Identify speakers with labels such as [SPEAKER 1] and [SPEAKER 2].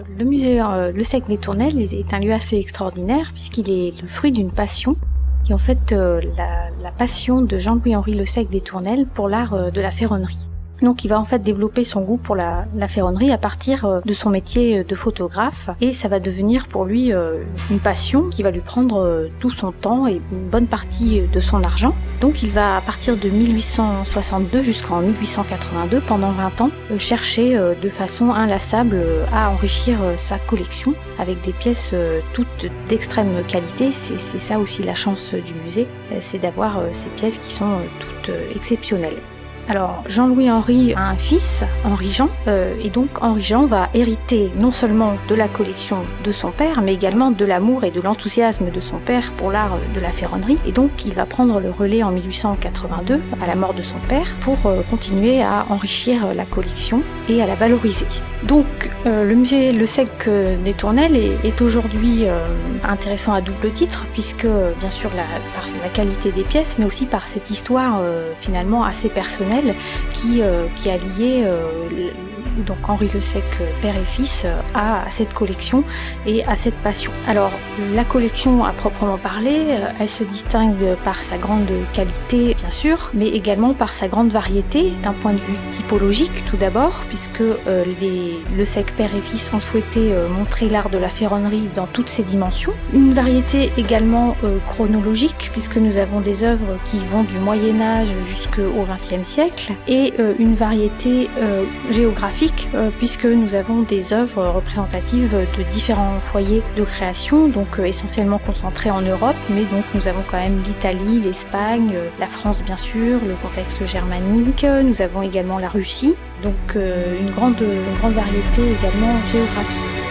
[SPEAKER 1] Le musée Le Sec des Tournelles est un lieu assez extraordinaire puisqu'il est le fruit d'une passion, qui est en fait la passion de Jean-Louis-Henri Le Sec des Tournelles pour l'art de la ferronnerie. Donc il va en fait développer son goût pour la ferronnerie à partir de son métier de photographe, et ça va devenir pour lui une passion qui va lui prendre tout son temps et une bonne partie de son argent. Donc il va, à partir de 1862 jusqu'en 1882, pendant 20 ans, chercher de façon inlassable à enrichir sa collection avec des pièces toutes d'extrême qualité. C'est ça aussi la chance du musée, c'est d'avoir ces pièces qui sont toutes exceptionnelles. Alors, Jean-Louis-Henri a un fils, Henri-Jean, et donc Henri-Jean va hériter non seulement de la collection de son père, mais également de l'amour et de l'enthousiasme de son père pour l'art de la ferronnerie. Et donc, il va prendre le relais en 1882, à la mort de son père, pour continuer à enrichir la collection et à la valoriser. Donc, le musée Le Sec des Tournelles est aujourd'hui intéressant à double titre, puisque, bien sûr, par la qualité des pièces, mais aussi par cette histoire finalement assez personnelle qui a lié donc Henri Le Sec, père et fils, à cette collection et à cette passion. Alors, la collection à proprement parler, elle se distingue par sa grande qualité, bien sûr, mais également par sa grande variété, d'un point de vue typologique tout d'abord, puisque Le Sec, père et fils ont souhaité montrer l'art de la ferronnerie dans toutes ses dimensions. Une variété également chronologique, puisque nous avons des œuvres qui vont du Moyen-Âge jusqu'au XXe siècle, et une variété géographique, puisque nous avons des œuvres représentatives de différents foyers de création, donc essentiellement concentrés en Europe, mais donc nous avons quand même l'Italie, l'Espagne, la France bien sûr, le contexte germanique, nous avons également la Russie, donc une grande variété également géographique.